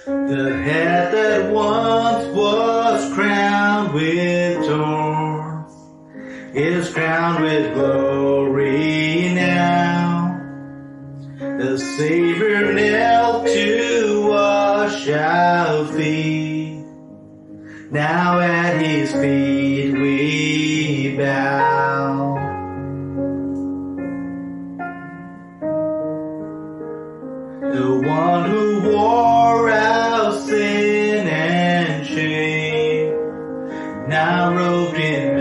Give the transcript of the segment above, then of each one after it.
The head that once was crowned with thorns is crowned with glory now. The Savior knelt to wash our feet. Now at His feet we bow. The one who wore our sin and shame, now robed in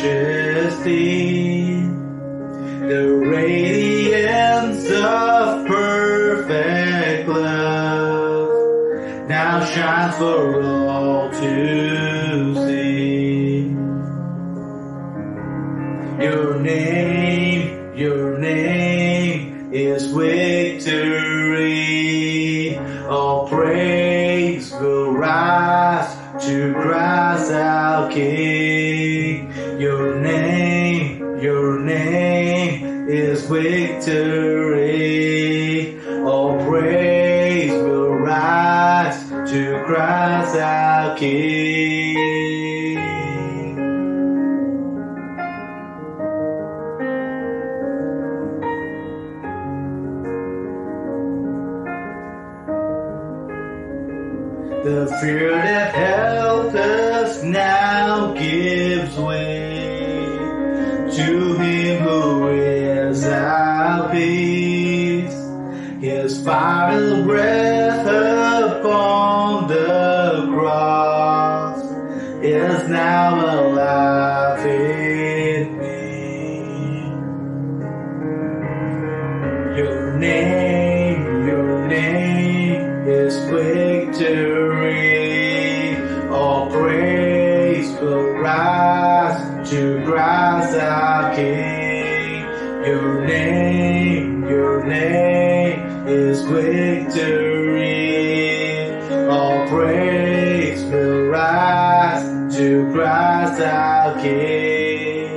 majesty. The radiance of perfect love now shines for all to see. Your name is victory. All praise will rise to Christ our King. Your name is victory. All praise will rise to Christ our King. The fear that held us now gives way to Him who is our peace. His final breath upon the cross is now alive in me. Your name is victory. All praise will rise to Christ our King. Your name is victory. All praise will rise to Christ our King.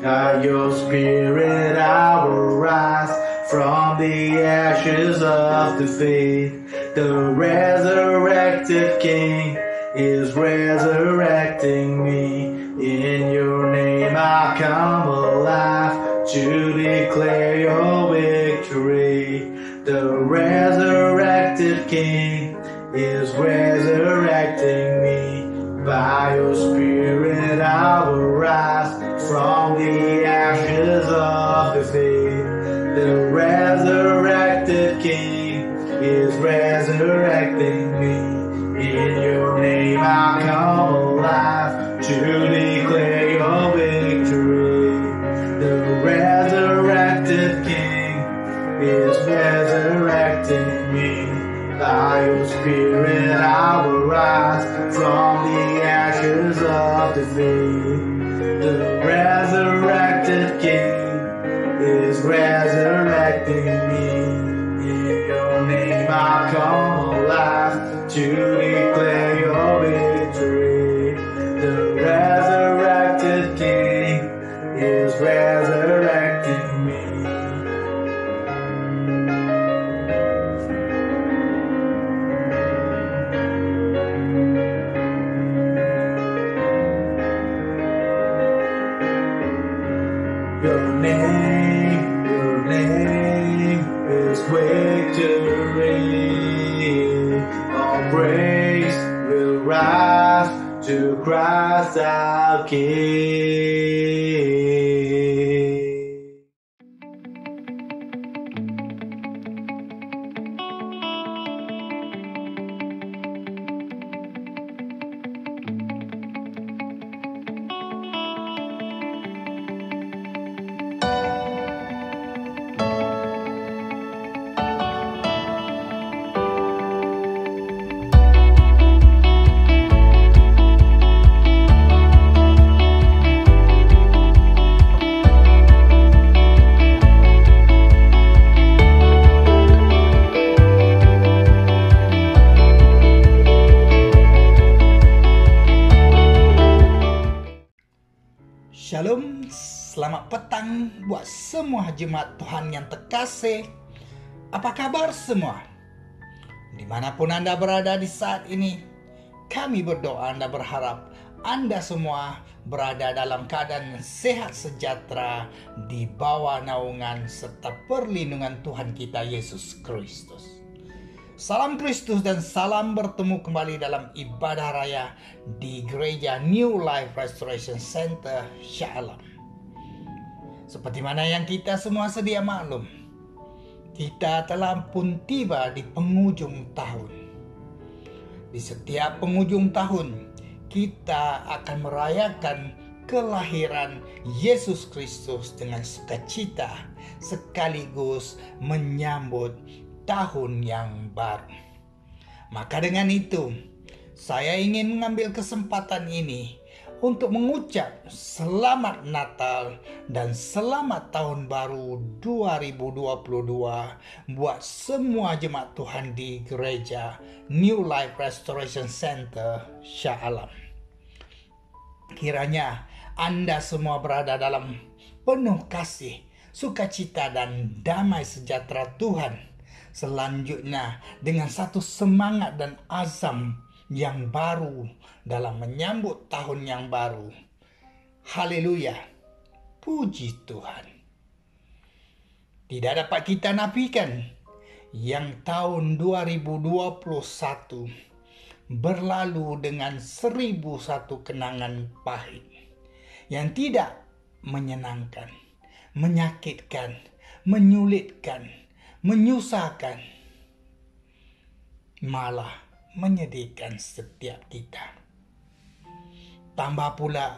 By your Spirit I will rise from the ashes of defeat. The resurrected King is resurrecting me. In your name I come alive to declare your victory. The resurrected King is resurrecting me. By your Spirit I will rise from the ashes of defeat. The resurrected King is resurrecting me. In your name I come alive to declare your victory. The resurrected King is resurrecting me. By your Spirit I will rise from the ashes of defeat. The resurrected King is resurrecting me. In your name I come alive to declare your victory. The resurrected King is resurrecting me. Your name is victory. All praise will rise to Christ our King. Shalom, selamat petang buat semua jemaat Tuhan yang terkasih. Apa kabar semua? Dimanapun Anda berada di saat ini, kami berdoa Anda berharap Anda semua berada dalam keadaan sehat sejahtera di bawah naungan serta perlindungan Tuhan kita Yesus Kristus. Salam Kristus dan salam bertemu kembali dalam ibadah raya di Gereja New Life Restoration Center Shah Alam. Seperti mana yang kita semua sedia maklum, kita telah pun tiba di penghujung tahun. Di setiap penghujung tahun, kita akan merayakan kelahiran Yesus Kristus dengan sukacita sekaligus menyambut tahun yang baru. Maka dengan itu, saya ingin mengambil kesempatan ini untuk mengucap selamat Natal dan selamat tahun baru 2022 buat semua jemaat Tuhan di gereja New Life Restoration Center Shah Alam. Kiranya Anda semua berada dalam penuh kasih, sukacita dan damai sejahtera Tuhan. Selanjutnya dengan satu semangat dan azam yang baru dalam menyambut tahun yang baru. Haleluya. Puji Tuhan. Tidak dapat kita nafikan yang tahun 2021 berlalu dengan 1001 kenangan pahit yang tidak menyenangkan, menyakitkan, menyulitkan, menyusahkan, malah menyedihkan setiap kita. Tambah pula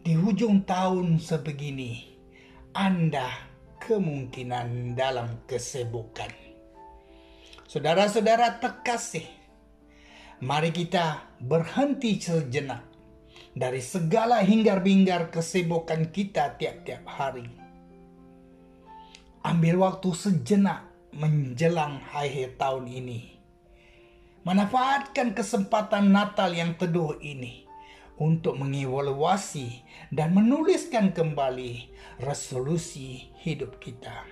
di hujung tahun sebegini, Anda kemungkinan dalam kesibukan. Saudara-saudara terkasih, mari kita berhenti sejenak dari segala hingar-bingar kesibukan kita tiap-tiap hari. Ambil waktu sejenak menjelang akhir tahun ini. Manfaatkan kesempatan Natal yang teduh ini untuk mengevaluasi dan menuliskan kembali resolusi hidup kita.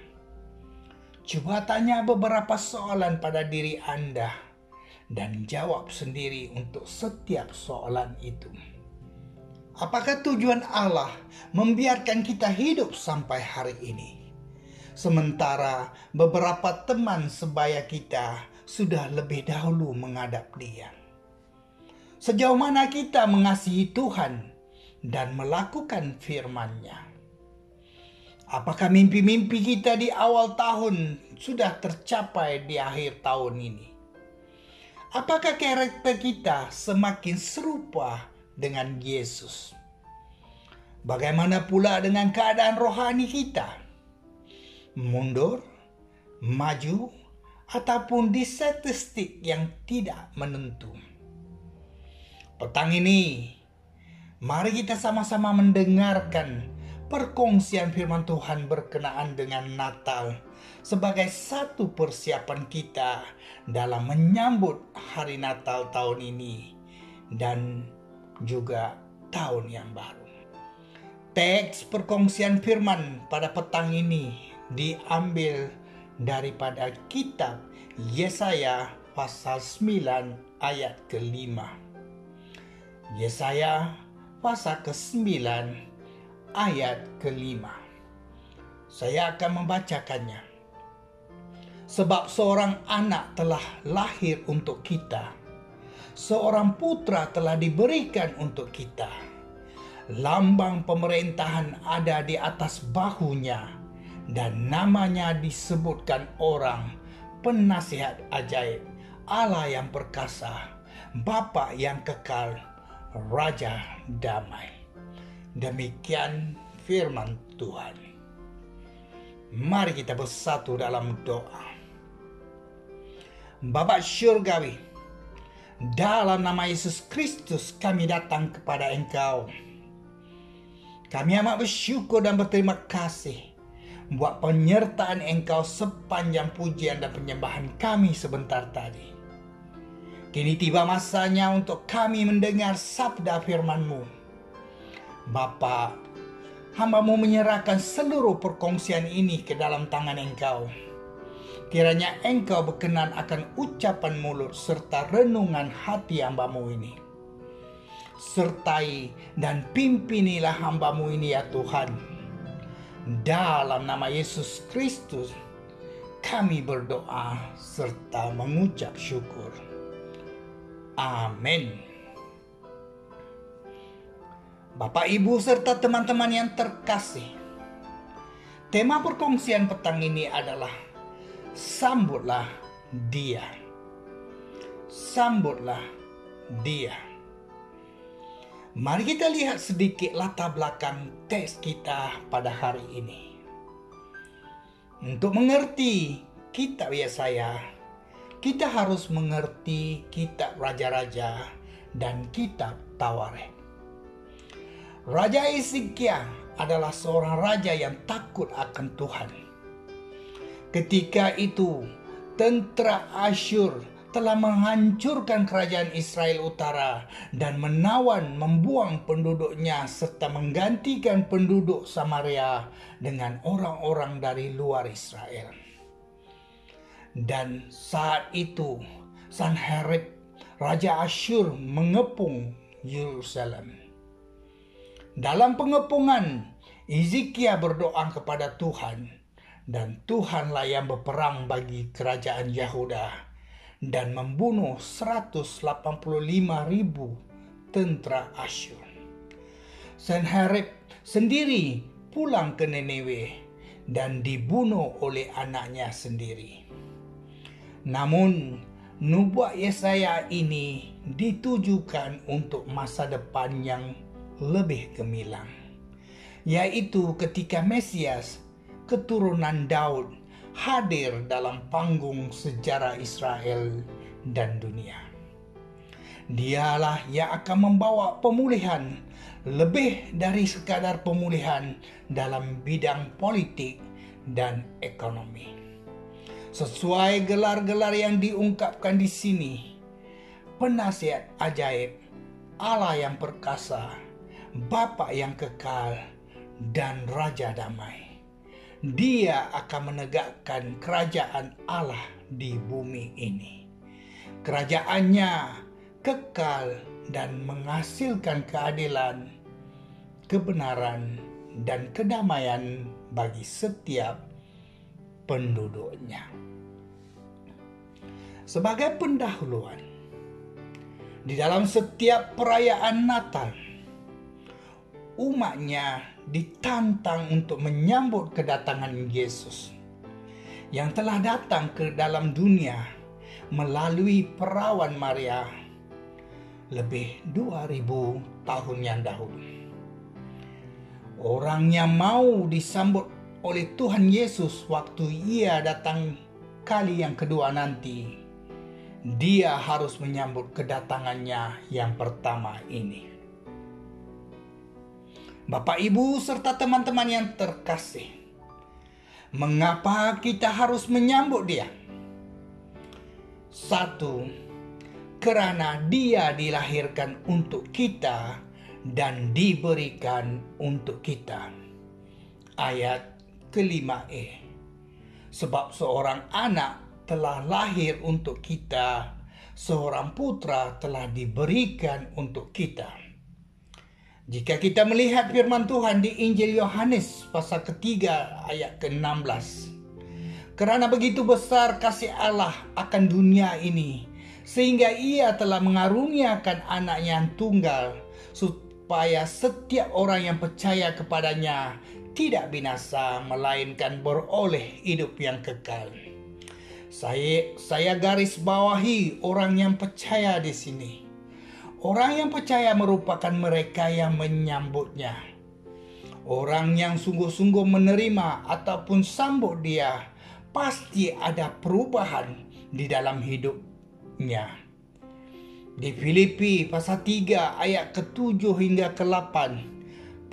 Coba tanya beberapa soalan pada diri Anda dan jawab sendiri untuk setiap soalan itu. Apakah tujuan Allah membiarkan kita hidup sampai hari ini? Sementara beberapa teman sebaya kita sudah lebih dahulu menghadap Dia. Sejauh mana kita mengasihi Tuhan dan melakukan firman-Nya? Apakah mimpi-mimpi kita di awal tahun sudah tercapai di akhir tahun ini? Apakah karakter kita semakin serupa dengan Yesus? Bagaimana pula dengan keadaan rohani kita? Mundur, maju, ataupun di statistik yang tidak menentu. Petang ini, mari kita sama-sama mendengarkan perkongsian firman Tuhan berkenaan dengan Natal sebagai satu persiapan kita dalam menyambut hari Natal tahun ini dan juga tahun yang baru. Teks perkongsian firman pada petang ini diambil daripada kitab Yesaya pasal 9 ayat ke-5. Yesaya pasal ke-9 ayat ke-5. Saya akan membacakannya. Sebab seorang anak telah lahir untuk kita, seorang putra telah diberikan untuk kita. Lambang pemerintahan ada di atas bahunya, dan namanya disebutkan orang penasihat ajaib, Allah yang perkasa, Bapa yang kekal, Raja damai. Demikian firman Tuhan. Mari kita bersatu dalam doa. Bapa Syurgawi, dalam nama Yesus Kristus kami datang kepada Engkau. Kami amat bersyukur dan berterima kasih buat penyertaan Engkau sepanjang pujian dan penyembahan kami sebentar tadi. Kini tiba masanya untuk kami mendengar sabda firman-Mu. Bapa, hamba-Mu menyerahkan seluruh perkongsian ini ke dalam tangan Engkau. Kiranya Engkau berkenan akan ucapan mulut serta renungan hati hamba-Mu ini. Sertai dan pimpinilah hamba-Mu ini ya Tuhan. Dalam nama Yesus Kristus kami berdoa serta mengucap syukur. Amin. Bapak, Ibu, serta teman-teman yang terkasih, tema perkongsian petang ini adalah sambutlah Dia. Sambutlah Dia. Mari kita lihat sedikit latar belakang teks kita pada hari ini. Untuk mengerti kitab Yesaya, kita harus mengerti kitab Raja-Raja dan kitab Tawaret. Raja Hizkia adalah seorang raja yang takut akan Tuhan. Ketika itu, tentera Asyur telah menghancurkan kerajaan Israel Utara dan membuang penduduknya serta menggantikan penduduk Samaria dengan orang-orang dari luar Israel. Dan saat itu Sanherib, Raja Asyur, mengepung Yerusalem. Dalam pengepungan, Hizkia berdoa kepada Tuhan, dan Tuhanlah yang berperang bagi kerajaan Yahuda dan membunuh 185.000 tentera Asyur. Sanherib sendiri pulang ke Nineve dan dibunuh oleh anaknya sendiri. Namun, nubuat Yesaya ini ditujukan untuk masa depan yang lebih gemilang, yaitu ketika Mesias, keturunan Daud, hadir dalam panggung sejarah Israel dan dunia. Dialah yang akan membawa pemulihan, lebih dari sekadar pemulihan dalam bidang politik dan ekonomi. Sesuai gelar-gelar yang diungkapkan di sini, penasihat ajaib, Allah yang perkasa, Bapa yang kekal, dan Raja damai. Dia akan menegakkan kerajaan Allah di bumi ini. Kerajaannya kekal dan menghasilkan keadilan, kebenaran, dan kedamaian bagi setiap penduduknya. Sebagai pendahuluan, di dalam setiap perayaan Natal, umatnya ditantang untuk menyambut kedatangan Yesus yang telah datang ke dalam dunia melalui perawan Maria lebih 2000 tahun yang dahulu. Orang yang mau disambut oleh Tuhan Yesus waktu ia datang kali yang kedua nanti, Dia harus menyambut kedatangannya yang pertama ini. Bapak, Ibu, serta teman-teman yang terkasih, mengapa kita harus menyambut Dia? 1. Karena Dia dilahirkan untuk kita dan diberikan untuk kita. Ayat ke-5e. Sebab seorang anak telah lahir untuk kita, seorang putra telah diberikan untuk kita. Jika kita melihat firman Tuhan di Injil Yohanes pasal ketiga ayat ke-16. Karena begitu besar kasih Allah akan dunia ini, sehingga Ia telah mengaruniakan anaknya yang tunggal, supaya setiap orang yang percaya kepadanya tidak binasa, melainkan beroleh hidup yang kekal. Saya garis bawahi orang yang percaya di sini. Orang yang percaya merupakan mereka yang menyambutnya. Orang yang sungguh-sungguh menerima ataupun sambut Dia, pasti ada perubahan di dalam hidupnya. Di Filipi pasal 3 ayat ke-7 hingga ke-8,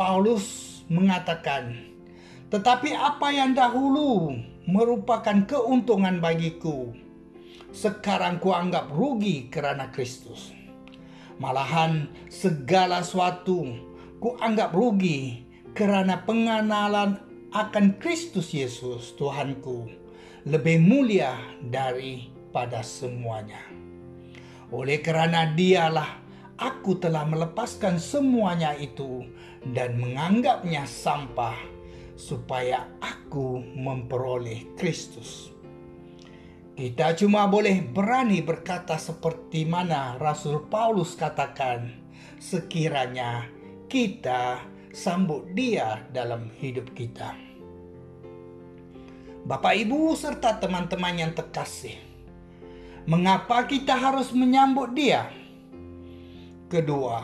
Paulus mengatakan, "Tetapi apa yang dahulu merupakan keuntungan bagiku, sekarang kuanggap rugi kerana Kristus. Malahan segala sesuatu kuanggap rugi kerana pengenalan akan Kristus Yesus Tuhanku, lebih mulia daripada semuanya. Oleh kerana Dialah aku telah melepaskan semuanya itu dan menganggapnya sampah, supaya aku memperoleh Kristus." Kita cuma boleh berani berkata seperti mana Rasul Paulus katakan, sekiranya kita sambut Dia dalam hidup kita. Bapak, Ibu, serta teman-teman yang terkasih, mengapa kita harus menyambut Dia? Kedua,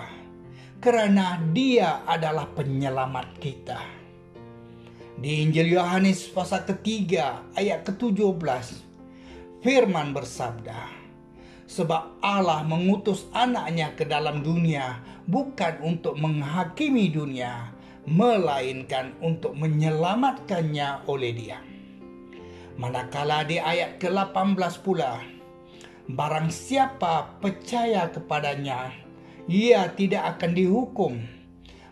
karena Dia adalah penyelamat kita. Di Injil Yohanes pasal ketiga ayat ke-17, firman bersabda, "Sebab Allah mengutus anaknya ke dalam dunia bukan untuk menghakimi dunia, melainkan untuk menyelamatkannya oleh Dia." Manakala di ayat ke-18 pula, "Barang siapa percaya kepadanya, ia tidak akan dihukum.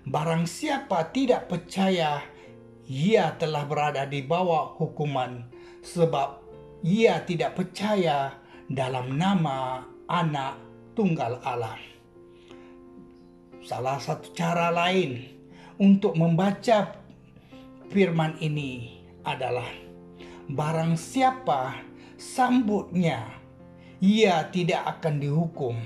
Barang siapa tidak percaya, ia telah berada di bawah hukuman, sebab ia tidak percaya dalam nama Anak Tunggal Allah." Salah satu cara lain untuk membaca firman ini adalah, barang siapa sambutnya, ia tidak akan dihukum.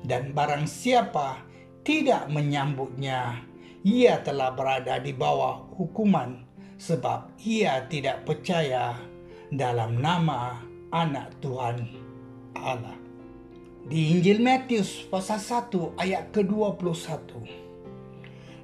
Dan barang siapa tidak menyambutnya, ia telah berada di bawah hukuman, sebab ia tidak percaya dalam nama Anak Tuhan Allah. Di Injil Matius pasal 1 ayat ke-21,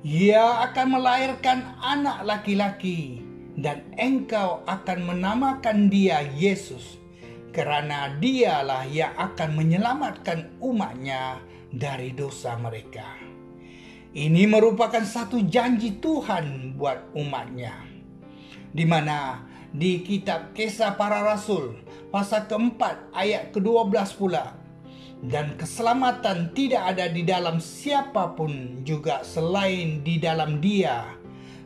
"Ia akan melahirkan anak laki-laki, dan engkau akan menamakan Dia Yesus, kerana Dialah yang akan menyelamatkan umatnya dari dosa mereka." Ini merupakan satu janji Tuhan buat umatnya, di mana di kitab Kisah Para Rasul pasal keempat ayat ke-12 pula, "Dan keselamatan tidak ada di dalam siapapun juga selain di dalam Dia,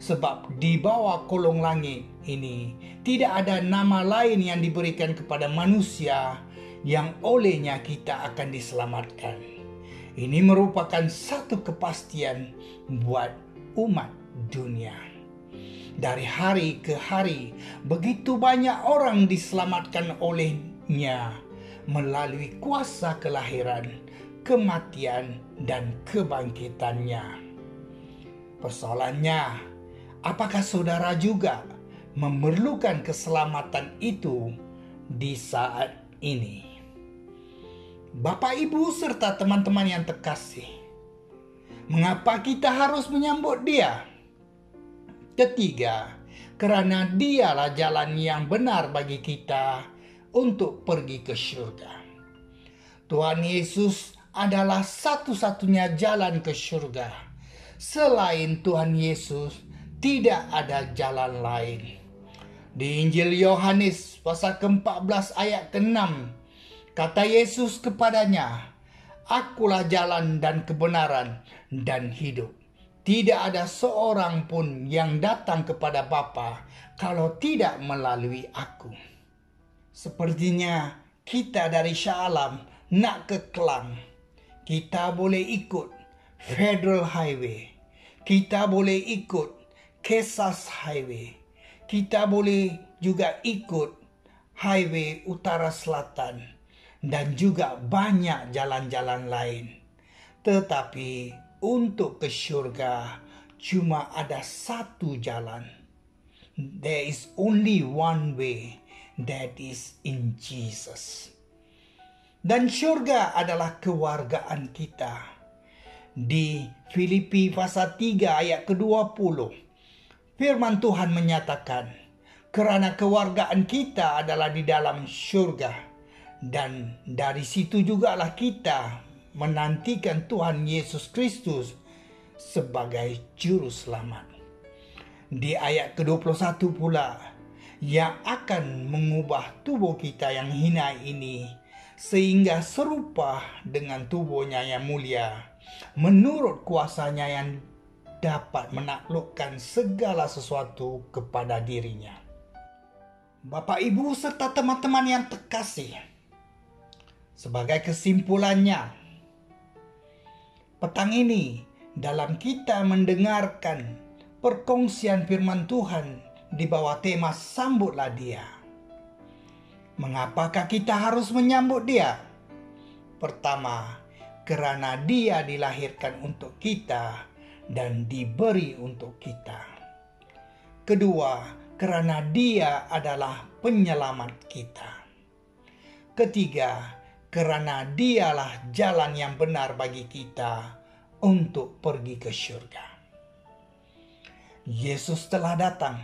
sebab di bawah kolong langit ini tidak ada nama lain yang diberikan kepada manusia yang olehnya kita akan diselamatkan." Ini merupakan satu kepastian buat umat dunia. Dari hari ke hari, begitu banyak orang diselamatkan olehnya melalui kuasa kelahiran, kematian, dan kebangkitannya. Persoalannya, apakah saudara juga memerlukan keselamatan itu di saat ini? Bapak, Ibu, serta teman-teman yang terkasih, mengapa kita harus menyambut Dia? Ketiga, karena Dialah jalan yang benar bagi kita untuk pergi ke surga. Tuhan Yesus adalah satu-satunya jalan ke surga. Selain Tuhan Yesus, tidak ada jalan lain. Di Injil Yohanes pasal ke-14 ayat ke-6, kata Yesus kepadanya, "Akulah jalan dan kebenaran dan hidup. Tidak ada seorang pun yang datang kepada Bapa kalau tidak melalui aku." Sepertinya kita dari Shah Alam nak ke Klang. Kita boleh ikut Federal Highway. Kita boleh ikut Kesas Highway. Kita boleh juga ikut Highway Utara Selatan. Dan juga banyak jalan-jalan lain. Tetapi untuk ke syurga cuma ada satu jalan. There is only one way, that is in Jesus. Dan syurga adalah kewargaan kita. Di Filipi pasal 3 ayat ke-20, firman Tuhan menyatakan, kerana kewargaan kita adalah di dalam syurga, dan dari situ jugalah kita menantikan Tuhan Yesus Kristus sebagai juru selamat. Di ayat ke-21 pula, yang akan mengubah tubuh kita yang hina ini sehingga serupa dengan tubuhnya yang mulia, menurut kuasanya yang dapat menaklukkan segala sesuatu kepada dirinya. Bapak, Ibu, serta teman-teman yang terkasih, sebagai kesimpulannya, petang ini dalam kita mendengarkan perkongsian firman Tuhan di bawah tema Sambutlah Dia. Mengapakah kita harus menyambut Dia? Pertama, kerana Dia dilahirkan untuk kita dan diberi untuk kita. Kedua, kerana Dia adalah penyelamat kita. Ketiga, kerana Dialah jalan yang benar bagi kita untuk pergi ke syurga. Yesus telah datang.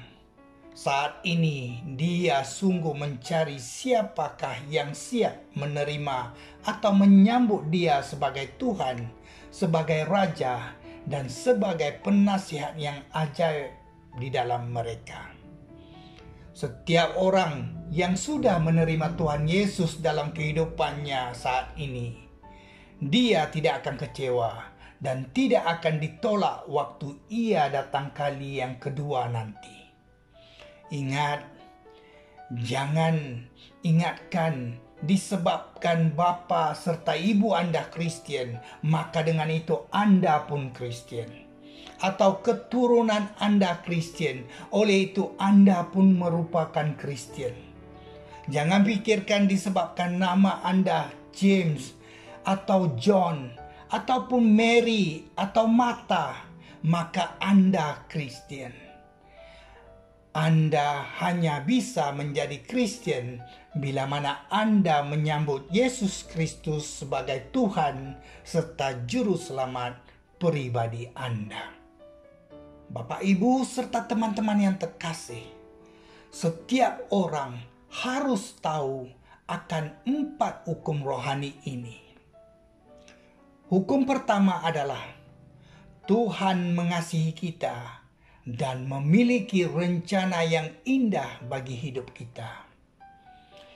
Saat ini Dia sungguh mencari siapakah yang siap menerima atau menyambut Dia sebagai Tuhan, sebagai Raja, dan sebagai penasihat yang ajaib di dalam mereka. Setiap orang yang sudah menerima Tuhan Yesus dalam kehidupannya saat ini, dia tidak akan kecewa dan tidak akan ditolak waktu Ia datang kali yang kedua nanti. Ingat, jangan ingatkan disebabkan bapa serta ibu Anda Kristian, maka dengan itu Anda pun Kristian. Atau keturunan Anda Kristian, oleh itu Anda pun merupakan Kristian. Jangan pikirkan disebabkan nama Anda James atau John ataupun Mary atau Martha, maka Anda Kristian. Anda hanya bisa menjadi Kristen bila mana Anda menyambut Yesus Kristus sebagai Tuhan serta Juru Selamat pribadi Anda. Bapak, Ibu, serta teman-teman yang terkasih, setiap orang harus tahu akan 4 hukum rohani ini. Hukum pertama adalah Tuhan mengasihi kita dan memiliki rencana yang indah bagi hidup kita.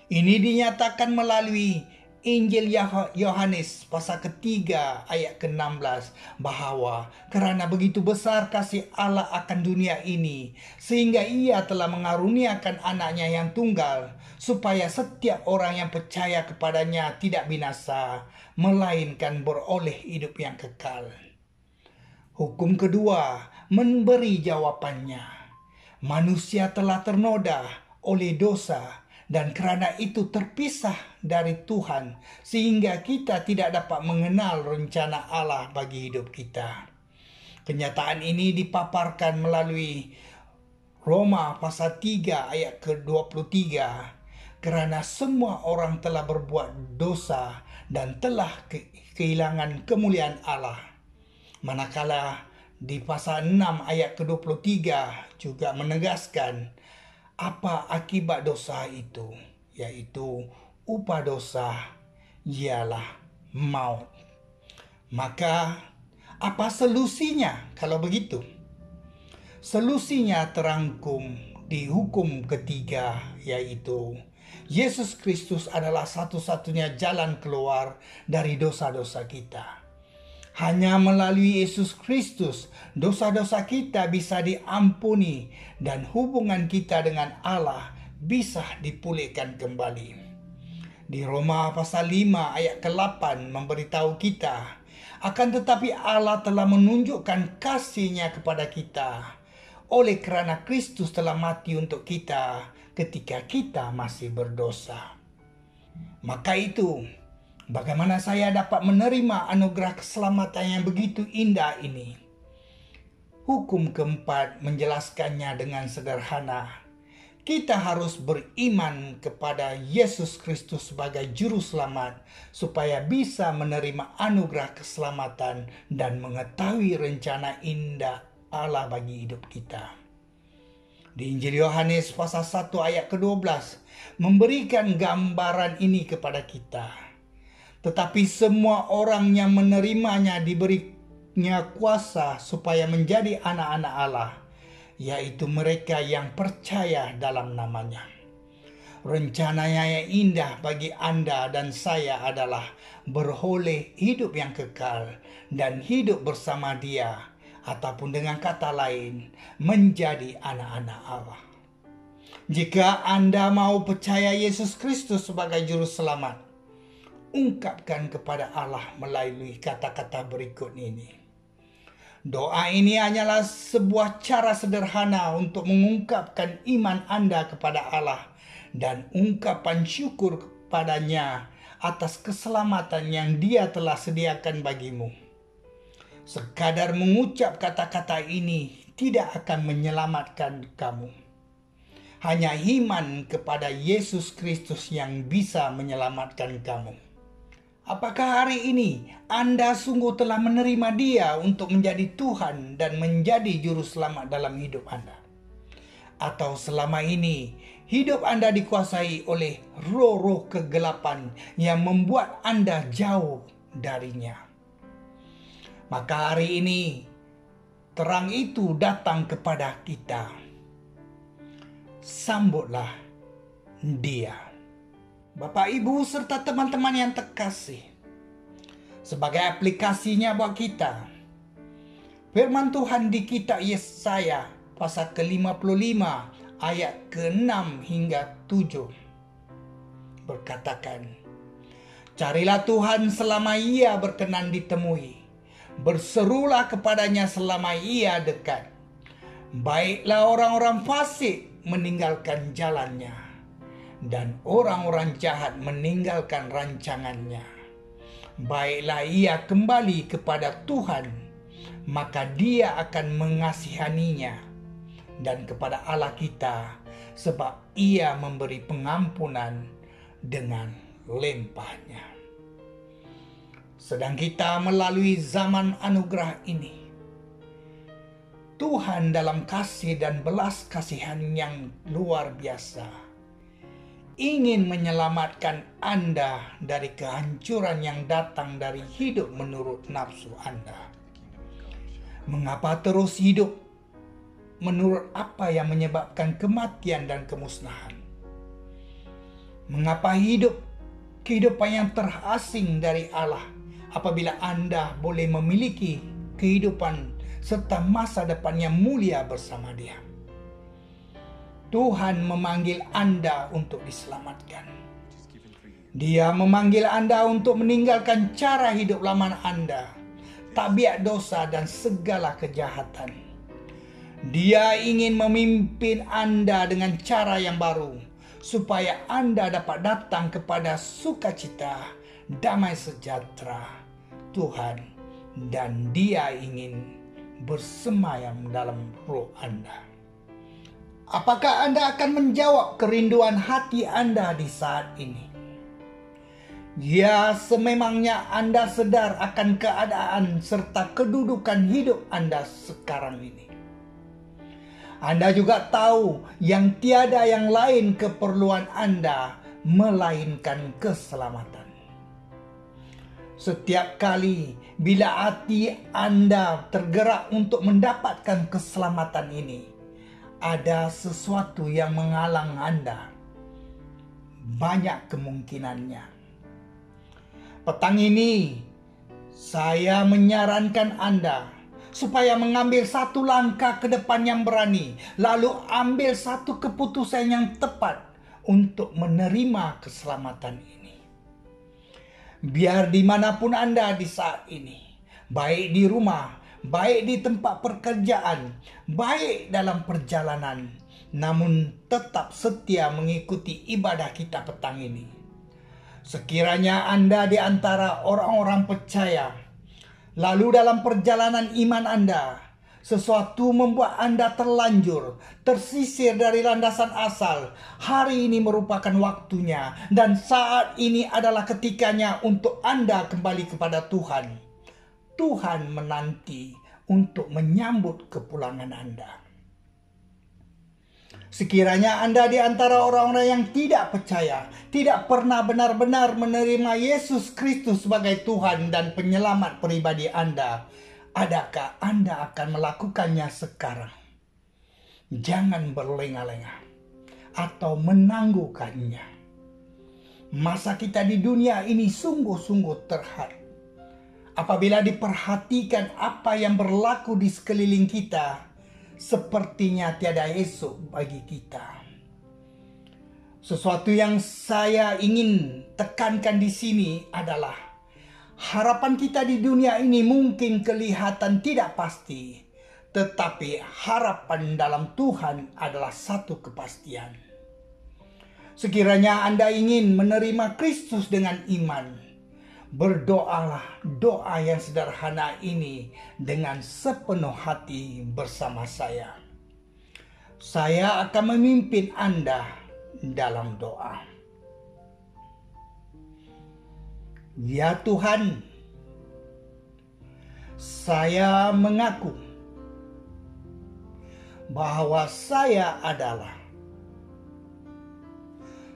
Ini dinyatakan melalui Injil Yohanes pasal ketiga ayat ke-16 bahwa kerana begitu besar kasih Allah akan dunia ini sehingga Ia telah mengaruniakan anaknya yang tunggal supaya setiap orang yang percaya kepadanya tidak binasa melainkan beroleh hidup yang kekal. Hukum kedua memberi jawabannya. Manusia telah ternoda oleh dosa dan kerana itu terpisah dari Tuhan sehingga kita tidak dapat mengenal rencana Allah bagi hidup kita. Kenyataan ini dipaparkan melalui Roma pasal 3 ayat ke-23. Kerana semua orang telah berbuat dosa dan telah kehilangan kemuliaan Allah. Manakala di pasal 6 ayat ke-23 juga menegaskan apa akibat dosa itu, yaitu upah dosa ialah maut. Maka apa solusinya kalau begitu? Solusinya terangkum di hukum ketiga, yaitu Yesus Kristus adalah satu-satunya jalan keluar dari dosa-dosa kita. Hanya melalui Yesus Kristus, dosa-dosa kita bisa diampuni dan hubungan kita dengan Allah bisa dipulihkan kembali. Di Roma pasal 5 ayat ke-8 memberitahu kita, akan tetapi Allah telah menunjukkan kasih-Nya kepada kita, oleh kerana Kristus telah mati untuk kita ketika kita masih berdosa. Maka itu, bagaimana saya dapat menerima anugerah keselamatan yang begitu indah ini? Hukum keempat menjelaskannya dengan sederhana. Kita harus beriman kepada Yesus Kristus sebagai juru selamat supaya bisa menerima anugerah keselamatan dan mengetahui rencana indah Allah bagi hidup kita. Di Injil Yohanes pasal 1 ayat ke-12 memberikan gambaran ini kepada kita. Tetapi semua orang yang menerimanya diberinya kuasa supaya menjadi anak-anak Allah, yaitu mereka yang percaya dalam namanya. Rencananya yang indah bagi Anda dan saya adalah beroleh hidup yang kekal dan hidup bersama Dia, ataupun dengan kata lain, menjadi anak-anak Allah. Jika Anda mau percaya Yesus Kristus sebagai juru selamat, ungkapkan kepada Allah melalui kata-kata berikut ini. Doa ini hanyalah sebuah cara sederhana untuk mengungkapkan iman Anda kepada Allah dan ungkapan syukur kepadanya atas keselamatan yang Dia telah sediakan bagimu. Sekadar mengucap kata-kata ini tidak akan menyelamatkan kamu. Hanya iman kepada Yesus Kristus yang bisa menyelamatkan kamu. Apakah hari ini Anda sungguh telah menerima Dia untuk menjadi Tuhan dan menjadi juru selamat dalam hidup Anda? Atau selama ini hidup Anda dikuasai oleh roh-roh kegelapan yang membuat Anda jauh darinya? Maka hari ini terang itu datang kepada kita. Sambutlah Dia. Bapak, Ibu, serta teman-teman yang terkasih, sebagai aplikasinya buat kita, firman Tuhan di kitab Yesaya pasal ke-55 ayat ke-6 hingga 7 berkatakan, carilah Tuhan selama Ia berkenan ditemui. Berserulah kepadanya selama Ia dekat. Baiklah orang-orang fasik meninggalkan jalannya, dan orang-orang jahat meninggalkan rancangannya. Baiklah ia kembali kepada Tuhan, maka Dia akan mengasihaninya, dan kepada Allah kita, sebab Ia memberi pengampunan dengan limpahnya. Sedang kita melalui zaman anugerah ini, Tuhan dalam kasih dan belas kasihan yang luar biasa ingin menyelamatkan Anda dari kehancuran yang datang dari hidup menurut nafsu Anda. Mengapa terus hidup menurut apa yang menyebabkan kematian dan kemusnahan? Mengapa hidup kehidupan yang terasing dari Allah apabila Anda boleh memiliki kehidupan serta masa depan yang mulia bersama Dia? Tuhan memanggil Anda untuk diselamatkan. Dia memanggil Anda untuk meninggalkan cara hidup lama Anda, tabiat dosa dan segala kejahatan. Dia ingin memimpin Anda dengan cara yang baru, supaya Anda dapat datang kepada sukacita, damai sejahtera Tuhan, dan Dia ingin bersemayam dalam roh Anda. Apakah Anda akan menjawab kerinduan hati Anda di saat ini? Ya, sememangnya Anda sadar akan keadaan serta kedudukan hidup Anda sekarang ini. Anda juga tahu yang tiada yang lain keperluan Anda melainkan keselamatan. Setiap kali bila hati Anda tergerak untuk mendapatkan keselamatan ini, ada sesuatu yang menghalang Anda. Banyak kemungkinannya. Petang ini, saya menyarankan Anda supaya mengambil satu langkah ke depan yang berani, lalu ambil satu keputusan yang tepat untuk menerima keselamatan ini. Biar dimanapun Anda di saat ini, baik di rumah, baik di tempat pekerjaan, baik dalam perjalanan, namun tetap setia mengikuti ibadah kita petang ini. Sekiranya Anda di antara orang-orang percaya, lalu dalam perjalanan iman Anda, sesuatu membuat Anda terlanjur, tersisir dari landasan asal. Hari ini merupakan waktunya dan saat ini adalah ketikanya untuk Anda kembali kepada Tuhan. Tuhan menanti untuk menyambut kepulangan Anda. Sekiranya Anda di antara orang-orang yang tidak percaya, tidak pernah benar-benar menerima Yesus Kristus sebagai Tuhan dan penyelamat pribadi Anda, adakah Anda akan melakukannya sekarang? Jangan berlengah-lengah atau menangguhkannya. Masa kita di dunia ini sungguh-sungguh terhad. Apabila diperhatikan apa yang berlaku di sekeliling kita, sepertinya tiada esok bagi kita. Sesuatu yang saya ingin tekankan di sini adalah harapan kita di dunia ini mungkin kelihatan tidak pasti, tetapi harapan dalam Tuhan adalah satu kepastian. Sekiranya Anda ingin menerima Kristus dengan iman, berdoalah doa yang sederhana ini dengan sepenuh hati bersama saya. Saya akan memimpin Anda dalam doa. Ya Tuhan, saya mengaku bahwa saya adalah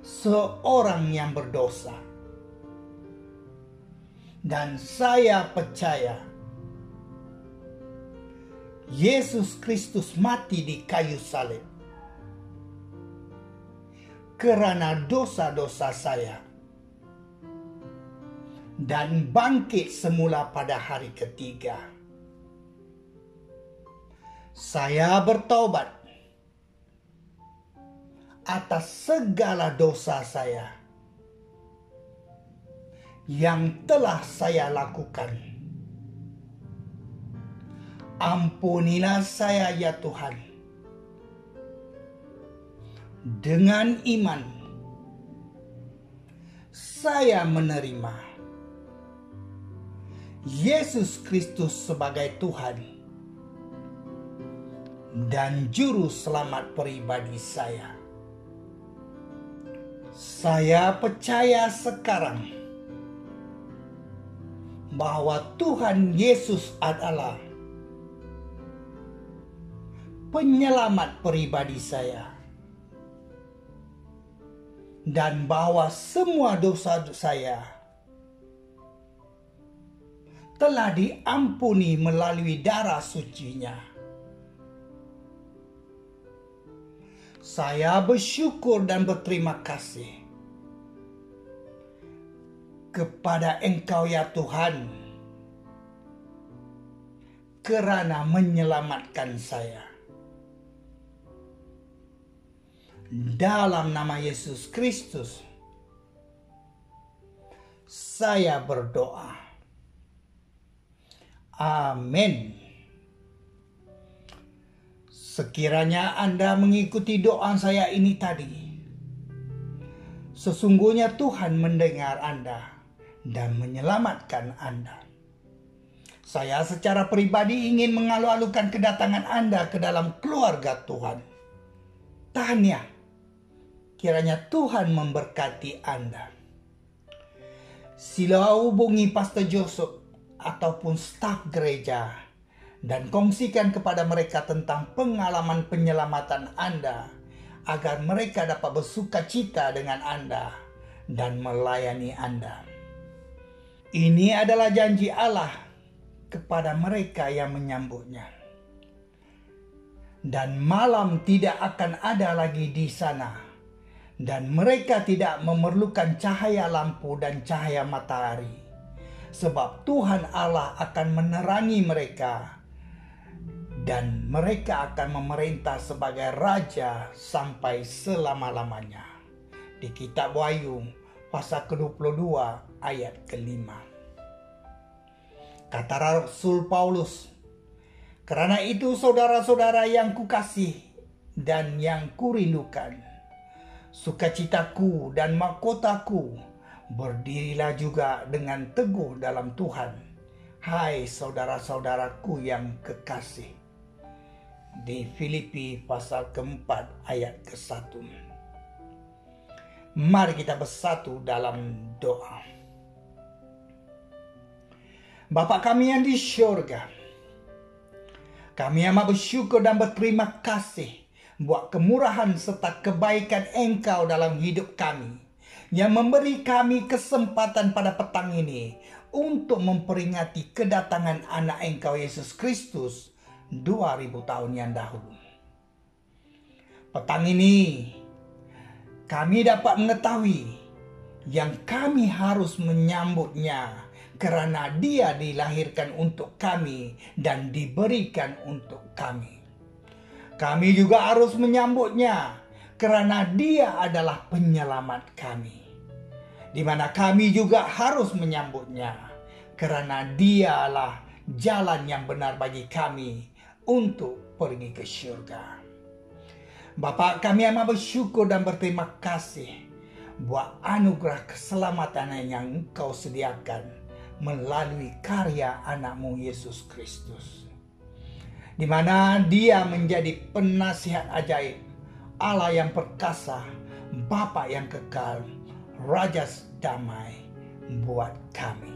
seorang yang berdosa. Dan saya percaya Yesus Kristus mati di kayu salib karena dosa-dosa saya dan bangkit semula pada hari ketiga. Saya bertobat atas segala dosa saya yang telah saya lakukan. Ampunilah saya ya Tuhan. Dengan iman, saya menerima Yesus Kristus sebagai Tuhan dan Juru Selamat pribadi saya. Saya percaya sekarang bahwa Tuhan Yesus adalah penyelamat pribadi saya dan bahwa semua dosa saya telah diampuni melalui darah suci-Nya. Saya bersyukur dan berterima kasih kepada Engkau ya Tuhan kerana menyelamatkan saya. Dalam nama Yesus Kristus saya berdoa. Amin. Sekiranya Anda mengikuti doa saya ini tadi, sesungguhnya Tuhan mendengar Anda dan menyelamatkan Anda. Saya secara pribadi ingin mengalu-alukan kedatangan Anda ke dalam keluarga Tuhan. Tahniah, kiranya Tuhan memberkati Anda. Sila hubungi Pastor Joseph ataupun staf gereja dan kongsikan kepada mereka tentang pengalaman penyelamatan Anda agar mereka dapat bersukacita dengan Anda dan melayani Anda. Ini adalah janji Allah kepada mereka yang menyambutnya. Dan malam tidak akan ada lagi di sana, dan mereka tidak memerlukan cahaya lampu dan cahaya matahari, sebab Tuhan Allah akan menerangi mereka, dan mereka akan memerintah sebagai raja sampai selama-lamanya. Di kitab Wahyu pasal ke-22 ayat ke-5. Kata Rasul Paulus, "Karena itu saudara-saudara yang kukasih dan yang kurindukan, sukacitaku dan mahkotaku, berdirilah juga dengan teguh dalam Tuhan, hai saudara-saudaraku yang kekasih." Di Filipi pasal ke-4 ayat ke-1. Mari kita bersatu dalam doa. Bapa kami yang di syurga, kami amat bersyukur dan berterima kasih buat kemurahan serta kebaikan Engkau dalam hidup kami, yang memberi kami kesempatan pada petang ini untuk memperingati kedatangan anak Engkau Yesus Kristus 2000 tahun yang dahulu. Petang ini kami dapat mengetahui yang kami harus menyambutnya karena Dia dilahirkan untuk kami dan diberikan untuk kami. Kami juga harus menyambutnya karena Dia adalah penyelamat kami. Di mana kami juga harus menyambutnya karena Dialah jalan yang benar bagi kami untuk pergi ke surga. Bapa, kami amat bersyukur dan berterima kasih buat anugerah keselamatan yang Engkau sediakan melalui karya anak-Mu Yesus Kristus, di mana Dia menjadi penasihat ajaib, Allah yang perkasa, Bapa yang kekal, Raja damai buat kami.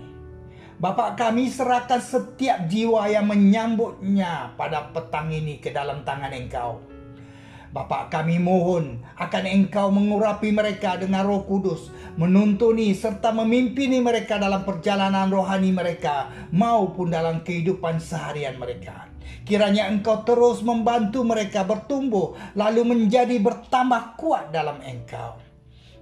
Bapa, kami serahkan setiap jiwa yang menyambutnya pada petang ini ke dalam tangan Engkau. Bapa, kami mohon akan Engkau mengurapi mereka dengan Roh Kudus, menuntuni serta memimpini mereka dalam perjalanan rohani mereka maupun dalam kehidupan seharian mereka. Kiranya Engkau terus membantu mereka bertumbuh lalu menjadi bertambah kuat dalam Engkau.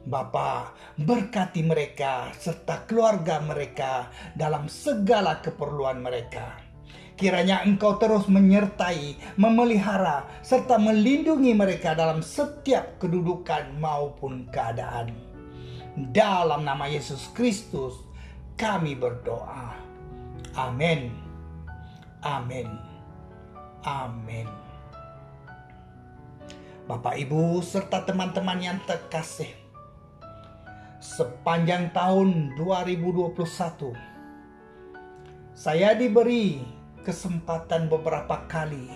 Bapa, berkati mereka serta keluarga mereka dalam segala keperluan mereka. Kiranya Engkau terus menyertai, memelihara, serta melindungi mereka dalam setiap kedudukan maupun keadaan. Dalam nama Yesus Kristus, kami berdoa. Amin. Amin. Amin. Bapak, Ibu, serta teman-teman yang terkasih, sepanjang tahun 2021, saya diberi kesempatan beberapa kali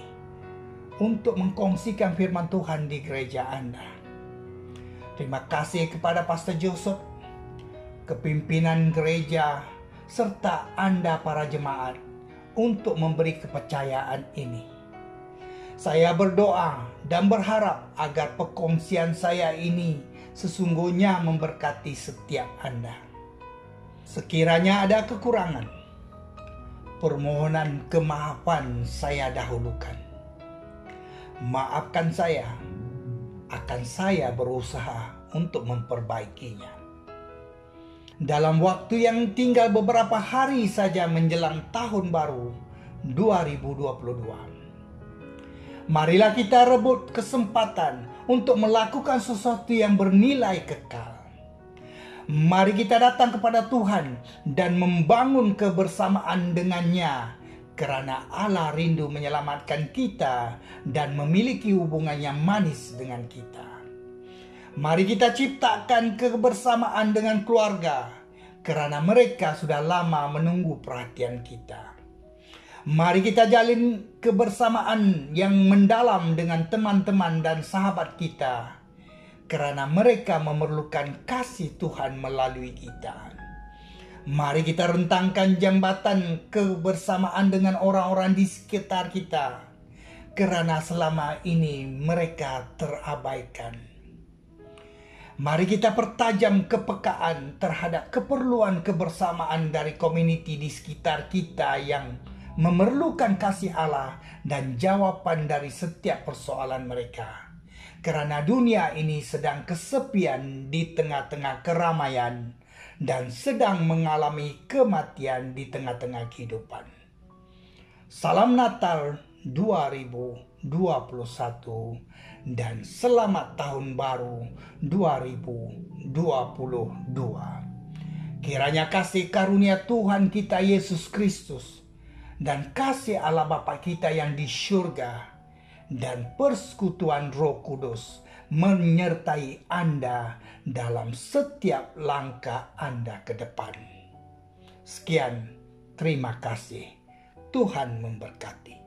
untuk mengkongsikan firman Tuhan di gereja Anda. Terima kasih kepada Pastor Joseph, kepimpinan gereja, serta Anda para jemaat untuk memberi kepercayaan ini. Saya berdoa dan berharap agar perkongsian saya ini sesungguhnya memberkati setiap Anda. Sekiranya ada kekurangan, permohonan kemaafan saya dahulukan. Maafkan saya, akan saya berusaha untuk memperbaikinya. Dalam waktu yang tinggal beberapa hari saja menjelang tahun baru 2022, marilah kita rebut kesempatan untuk melakukan sesuatu yang bernilai kekal. Mari kita datang kepada Tuhan dan membangun kebersamaan dengannya, karena Allah rindu menyelamatkan kita dan memiliki hubungan yang manis dengan kita. Mari kita ciptakan kebersamaan dengan keluarga, karena mereka sudah lama menunggu perhatian kita. Mari kita jalin kebersamaan yang mendalam dengan teman-teman dan sahabat kita, karena mereka memerlukan kasih Tuhan melalui kita. Mari kita rentangkan jambatan kebersamaan dengan orang-orang di sekitar kita, karena selama ini mereka terabaikan. Mari kita pertajam kepekaan terhadap keperluan kebersamaan dari komuniti di sekitar kita yang memerlukan kasih Allah dan jawaban dari setiap persoalan mereka. Karena dunia ini sedang kesepian di tengah-tengah keramaian dan sedang mengalami kematian di tengah-tengah kehidupan. Salam Natal 2021 dan selamat tahun baru 2022. Kiranya kasih karunia Tuhan kita Yesus Kristus dan kasih Allah Bapa kita yang di surga dan persekutuan Roh Kudus menyertai Anda dalam setiap langkah Anda ke depan. Sekian, terima kasih. Tuhan memberkati.